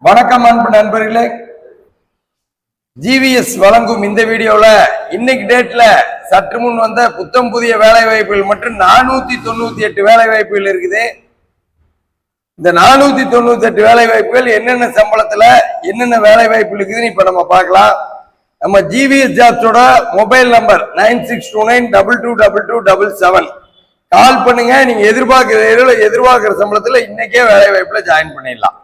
வணக்கம் அன்பு நண்பர்களே, ஜிவிஎஸ் வழங்கும் இந்த வீடியோல இன்னைக்கு டேட்ல சற்று முன் வந்த புத்தம் புதிய வேலை வாய்ப்புகள் மற்றும் 498 வேலை வாய்ப்புகள் இருக்குது. இந்த 498 வேலை வாய்ப்புகள் என்னென்ன சம்பளத்துல என்னென்ன வேலை வாய்ப்புகள் இருக்குதுன்னு இப்ப நம்ம பார்க்கலாம். நம்ம ஜிவிஎஸ் ஜாப்ஸோட மொபைல் நம்பர் 9629222277 கால் பண்ணுங்க. நீங்க எதிர்பார்க்கிற சம்பளத்துல இன்னைக்கே வேலை வாய்ப்புல ஜாயின் பண்ணிடலாம்.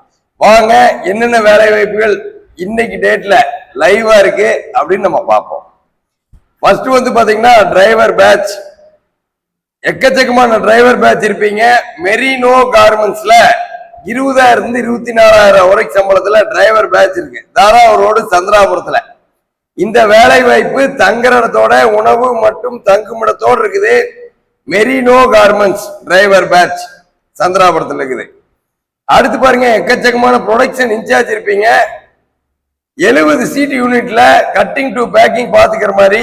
வாங்க என்னென்ன வேலை வாய்ப்புகள் இன்னைக்கு டேட்ல லைவா இருக்கு அப்படின்னு நம்ம பார்ப்போம். ஃபர்ஸ்ட் வந்து பாத்தீங்கன்னா டிரைவர் பேட்ச். எக்கச்சக்கமான டிரைவர் பேட்ச் இருப்பீங்க. மெரினோ கார்மெண்ட்ஸ்ல 20,000 24,000 வரைக்கும் சம்பளத்துல டிரைவர் பேட்ச் இருக்கு. தாராவூர் ரோடு சந்திராபுரத்துல. இந்த வேலை வாய்ப்பு தங்குற இடத்தோட உணவு மற்றும் தங்குமிடத்தோடு இருக்குது. மெரினோ கார்மெண்ட்ஸ் டிரைவர் பேட்ச் சந்திராபுரத்துல இருக்குது. அடுத்து பாருங்க, எக்கச்சக்கமான ப்ரொடக்ஷன் இன்சார்ஜ் இருப்பீங்க. 70 சீட் யூனிட்ல கட்டிங் டு பேக்கிங் பாத்துக்கிற மாதிரி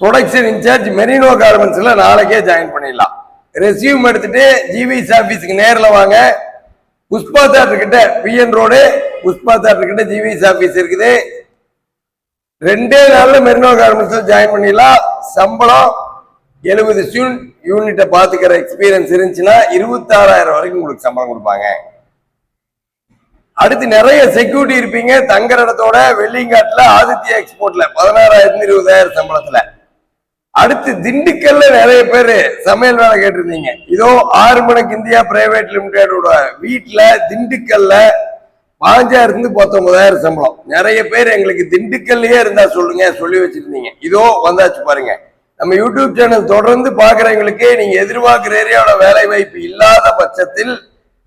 ப்ரொடக்ஷன் இன்சார்ஜ் மெரினோ கார்மெண்ட்ஸ்ல நாளைக்கே ஜாயின் பண்ணிடலாம். ரெசியூம் எடுத்துட்டு ஜிவிஎஸ் ஆபீஸ்க்கு நேரில் வாங்க. புஷ்பா தியேட்டர் கிட்ட பிஎன் ரோடு புஷ்பா தியேட்டர் கிட்ட ஜிவிஎஸ் ஆபீஸ் இருக்குது. 2 நாள்ல மெரினோ கார்மெண்ட்ஸ்ல ஜாயின் பண்ணிடலாம். சம்பளம் 70 யூனிட்டை பாத்துக்கிற எக்ஸ்பீரியன்ஸ் இருந்துச்சுன்னா 26,000 வரைக்கும் உங்களுக்கு சம்பளம் கொடுப்பாங்க. அடுத்து நிறைய செக்யூரிட்டி இருப்பீங்க. தங்குற இடத்தோட வெள்ளிங்காட்டுல ஆதித்யா எக்ஸ்போர்ட்ல 16,000 20,000 சம்பளத்துல. அடுத்து திண்டுக்கல்ல நிறைய பேர் சமையல் வேலை கேட்டிருந்தீங்க. இதோ 6 மணிக்கு இந்தியா பிரைவேட் லிமிடெடோட வீட்டுல திண்டுக்கல்ல 5,000 19,000 சம்பளம். நிறைய பேர் எங்களுக்கு திண்டுக்கல்லையே இருந்தா சொல்லுங்க சொல்லி வச்சிருந்தீங்க. இதோ வந்தாச்சு பாருங்க. நம்ம யூடியூப் சேனல் தொடர்ந்து பாக்குறவங்களுக்கு நீங்க எதிர்பார்க்கிற ஏரியாவோட வேலை வாய்ப்பு இல்லாத பட்சத்தில்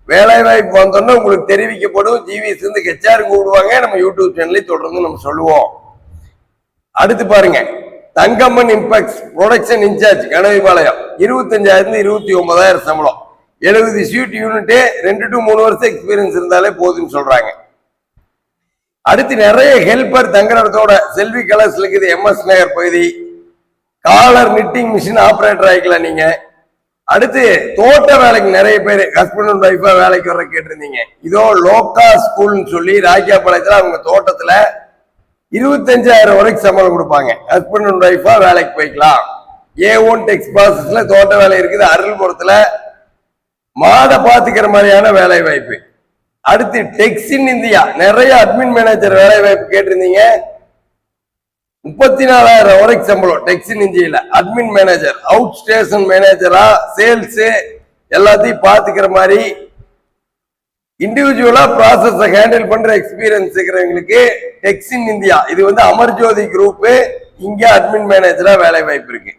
வேலை வாய்ப்பு வந்தோம்னா உங்களுக்கு தெரிவிக்கப்படும். ஜிவிஎஸ் இருந்து ஹெச்ஆர் கூடுவாங்க. நம்ம யூடியூப் சேனலை தொடர்ந்து நம்ம சொல்லுவோம். அடுத்து பாருங்க, தங்கம்மன் இம்பெக்ஸ் ப்ரொடக்ஷன் இன்சார்ஜ் கணவிபாளையம் 25,000 29,000 சம்பளம். 70 சீட் யூனிட் 2 to 3 வருஷம் எக்ஸ்பீரியன்ஸ் இருந்தாலே போதுன்னு சொல்றாங்க. அடுத்து நிறைய ஹெல்பர் தங்குற இடத்தோட செல்வி கலர்ஸ்ல இருக்குது. எம்எஸ் நகர் பகுதி. காலர் நிட்டிங் மிஷின் ஆபரேட்டர் ஆகிக்கலாம் நீங்க. அடுத்து தோட்ட வேலைக்கு நிறைய பேர் ஹஸ்பண்ட் அண்ட் ஒய்ஃபா வேலைக்கு வர கேட்டிருந்தீங்க. இதோ லோக்கா ஸ்கூல்னு சொல்லி ராக்கியாபாளையத்துல அவங்க தோட்டத்துல 25,000 வரைக்கும் சம்பளம் கொடுப்பாங்க. ஹஸ்பண்ட் அண்ட் ஒய்ஃபா வேலைக்கு போய்க்கலாம். A1 டெக்ஸ் ப்ராசஸ்ல தோட்ட வேலை இருக்குது. அருள்புரத்துல மாடை பாத்துக்கிற மாதிரியான வேலை வாய்ப்பு. அடுத்து டெக்ஸின் இந்தியா நிறைய அட்மின் மேனேஜர் வேலை வாய்ப்பு கேட்டிருந்தீங்க. 34,000 வரைக்கும் சம்பளம். டெக்ஸின் இந்தியால அட்மின் மேனேஜர், அவுட் ஸ்டேஷன் மேனேஜரா, சேல்ஸ் எல்லாத்தையும் பாத்துக்கிற மாதிரி இண்டிவிஜுவலா ப்ராசஸ் ஹேண்டில் பண்ற எக்ஸ்பீரியன்ஸ் இருக்கிறவங்களுக்கு டெக்ஸின் இந்தியா இது வந்து அமர்ஜோதி குரூப் இங்க அட்மின் மேனேஜரா வேலை வாய்ப்பு இருக்கு.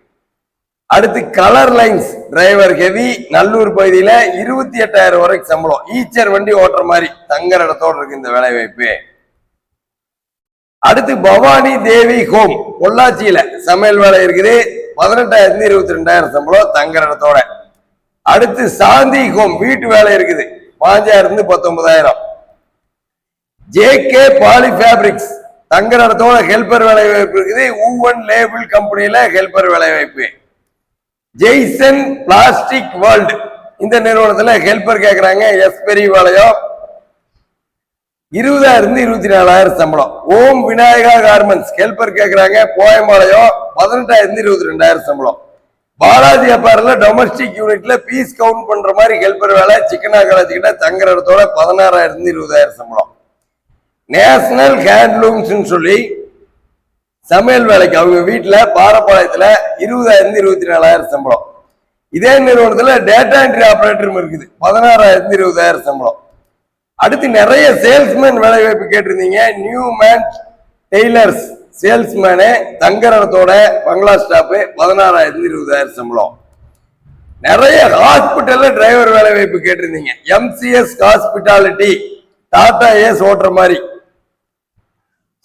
அடுத்து colour lines driver heavy Nallur பகுதியில 28,000 வரைக்கும் சம்பளம். ஈச்சர் வண்டி ஓட்டுற மாதிரி தங்குற இடத்தோடு இருக்கு இந்த வேலை வாய்ப்பு. அடுத்து பவானி தேவி ஹோம் பொள்ளாச்சியில சமையல் வேலை இருக்குது. 18,000 22,000 சம்பளம் தங்குற இடத்தோட. அடுத்து சாந்தி ஹோம் வீட்டு வேலை இருக்குது. 5,000 19,000. ஜேகே பாலி ஃபேப்ரிக்ஸ் தங்குற இடத்தோட ஹெல்பர் வேலை வாய்ப்பு இருக்குது. ஊவன் லேபிள் கம்பெனியில ஹெல்பர் வேலை வாய்ப்பு. ஜெய்சன் பிளாஸ்டிக் வேர்ல்டு இந்த நிறுவனத்துல ஹெல்பர் கேட்கறாங்க. எஸ்பெரி வேலையம் 20,000 24,000 சம்பளம். ஓம் விநாயகா கார்மெண்ட்ஸ் ஹெல்பர் கேட்கறாங்க. போயம்பாளையம் 18,000 22,000 சம்பளம். பாலாஜி அப்பாரில் டொமஸ்டிக் யூனிட்ல பீஸ் கவுண்ட் பண்ற மாதிரி ஹெல்பர் வேலை. சிக்கனா காலேஜ் கிட்ட தங்குற இடத்தோட 16,000 20,000 சம்பளம். நேஷனல் ஹேண்ட்லூம்ஸ் சொல்லி சமையல் வேலைக்கு அவங்க வீட்டுல பாரப்பாளையத்துல 20,000 24,000 சம்பளம். இதே நிறுவனத்துல டேட்டா என்ட்ரி ஆபரேட்டரும் இருக்குது. 16,000 20,000 சம்பளம். அடுத்து நிறைய சேல்ஸ்மேன் வேலை வாய்ப்பு கேட்டிருந்தீங்க. நியூ மேன் டெய்லர்ஸ் சேல்ஸ்மேனு தங்குற இடத்தோட பங்களா ஸ்டாப் 16,000 20,000 சம்பளம். நிறைய ஹாஸ்பிட்டல்ல டிரைவர் வேலை வாய்ப்பு கேட்டிருந்தீங்க. எம்சிஎஸ் ஹாஸ்பிட்டாலிட்டி டாடா ஏஸ் ஓட்டுற மாதிரி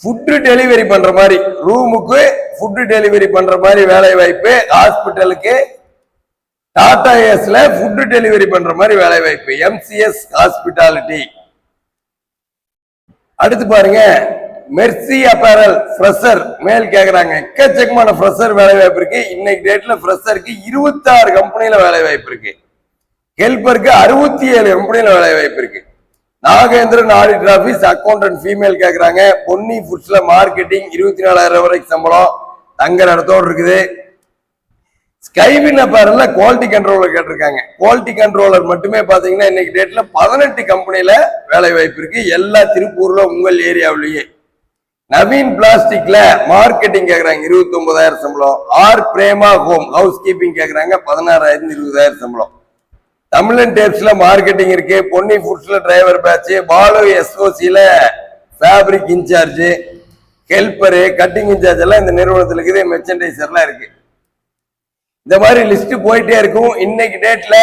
ஃபுட்டு டெலிவரி பண்ற மாதிரி ரூமுக்கு ஃபுட்டு டெலிவரி பண்ற மாதிரி வேலை வாய்ப்பு. ஹாஸ்பிட்டலுக்கு டாடா ஏஸ்ல ஃபுட்டு டெலிவரி பண்ற மாதிரி வேலை வாய்ப்பு. MCS hospitality. அடுத்து பாருங்க, மெர்சி அப்பேரல் ஃப்ரெஷர் மேல் கேக்குறாங்க. எக்கச்சக்கமான ஃப்ரெஷர் வேலை வாய்ப்பு இருக்கு. இன்னைக்கு டேட்ல ஃப்ரெஷருக்கு 26 கம்பெனில வேலை வாய்ப்பு இருக்கு. ஹெல்பருக்கு 67 கம்பெனில வேலை வாய்ப்பு இருக்கு. Nagendran auditor office accountant female கேக்குறாங்க. பொன்னி ஃபுட்ஸ்ல மார்க்கெட்டிங் 24,000 வரைக்கும் சம்பளம், தங்குற இடத்தோடு இருக்குது. ஸ்கைவின் அப்பேரல்ல குவாலிட்டி கண்ட்ரோலர் கேட்டிருக்காங்க. குவாலிட்டி கண்ட்ரோலர் மட்டுமே பாத்தீங்கன்னா இன்னைக்கு டேட்ல 18 கம்பெனில வேலை வாய்ப்பு இருக்கு, எல்லா திருப்பூர்ல உங்கள் ஏரியாவிலேயே. நவீன் பிளாஸ்டிக்ல மார்க்கெட்டிங் கேக்குறாங்க 29,000 சம்பளம். R Prema home house keeping கேக்குறாங்க 16,000 20,000 சம்பளம். தமிழன் டேப்ஸ்ல மார்க்கெட்டிங் இருக்கு. பொன்னி ஃபுட்ஸ்ல டிரைவர் பேட்ச், பாலு எஸ்ஓசில fabric incharge, helper, cutting incharge எல்லாம் இந்த நிறுவனத்துல இருக்குது. மெர்ச்சன்டைசர்லாம் இருக்கு. இந்த மாதிரி லிஸ்ட் போயிட்டே இருக்கும். இன்னைக்கு டேட்ல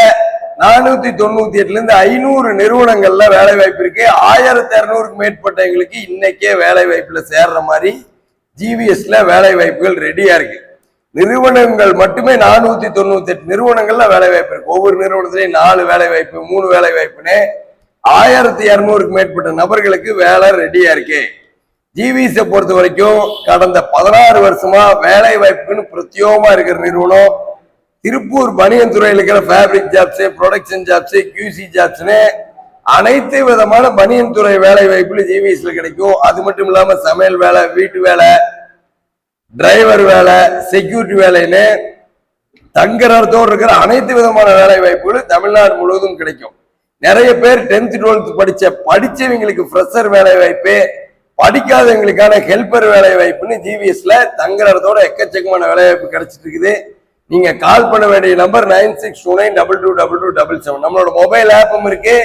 498ல இருந்து 500 நிறுவனங்கள்ல வேலை வாய்ப்பு இருக்கு. 1200க்கு மேற்பட்டவங்களுக்கு இன்னைக்கே வேலை வாய்ப்புல சேர்ற மாதிரி ஜிவிஎஸ்ல வேலை வாய்ப்புகள் ரெடியா இருக்கு. நிறுவனங்கள் மட்டுமே 498 நிறுவனங்கள்ல வேலை வாய்ப்பு இருக்கு. ஒவ்வொரு நிறுவனத்திலையும் 4 வேலை வாய்ப்பு 3 வேலை வாய்ப்புன்னு 1200க்கு மேற்பட்ட நபர்களுக்கு வேலை ரெடியா இருக்கு. ஜிவிஎஸ் பொறுத்த வரைக்கும் கடந்த 16 வருஷமா வேலை வாய்ப்புன்னு பிரத்யோகமா இருக்கிற நிறுவனம் திருப்பூர் பனியன் துறையில் இருக்கிற fabric jobs, production jobs, QC ஜாப்ஸ்னு அனைத்து விதமான பனியன் துறை வேலை வாய்ப்புல ஜிவிஎஸ்ல கிடைக்கும். அது மட்டும் இல்லாம சமையல் வேலை, வீட்டு வேலை, டிரைவர் வேலை, செக்யூரிட்டி வேலைன்னு தங்குறதோடு இருக்கிற அனைத்து விதமான வேலை வாய்ப்புகள் தமிழ்நாடு முழுவதும் கிடைக்கும். நிறைய பேர் 10th 12th படிச்சவங்களுக்கு ஃப்ரெஷர் வேலை வாய்ப்பு, படிக்காதவங்களுக்கான ஹெல்பர் வேலை வாய்ப்புன்னு ஜிவிஎஸ்ல தங்குறதோட எக்கச்சக்கமான வேலை வாய்ப்பு கிடைச்சிட்டு இருக்குது. நீங்க கால் பண்ண வேண்டிய நம்பர் 9629222277. நம்மளோட மொபைல் ஆப்பும் இருக்கு,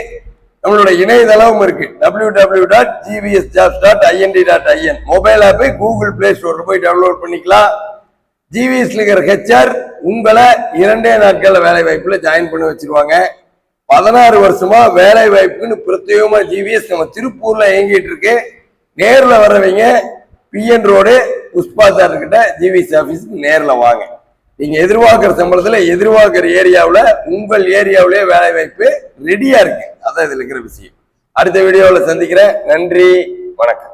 நம்மளோட இணையதளமும் இருக்கு, www.gvsjobs.ind.in. மொபைல் ஆப்பை கூகுள் பிளே ஸ்டோர்ல போய் டவுன்லோட் பண்ணிக்கலாம். ஜிவிஎஸ்ல இருக்கிற ஹெச்ஆர் உங்களை 2 நாட்கள்ல வேலை வாய்ப்புல ஜாயின் பண்ணி வச்சிருவாங்க. 16 வருஷமா வேலை வாய்ப்புன்னு பிரத்யேகமா ஜிவிஎஸ் நம்ம திருப்பூர்ல இயங்கிட்டு இருக்கு. நேர்ல வரவங்க PN ரோடு புஷ்பா சார் கிட்ட ஜிவிஎஸ் ஆபீஸ்க்கு நேர்ல வாங்க. நீங்க எதிர்பார்க்கிற சம்பளத்துல எதிர்பார்க்கிற ஏரியாவுல உங்கள் ஏரியாவிலேயே வேலை வாய்ப்பு ரெடியா இருக்கு. அதான் இதுல இருக்கிற விஷயம். அடுத்த வீடியோவில் சந்திக்கிறேன். நன்றி, வணக்கம்.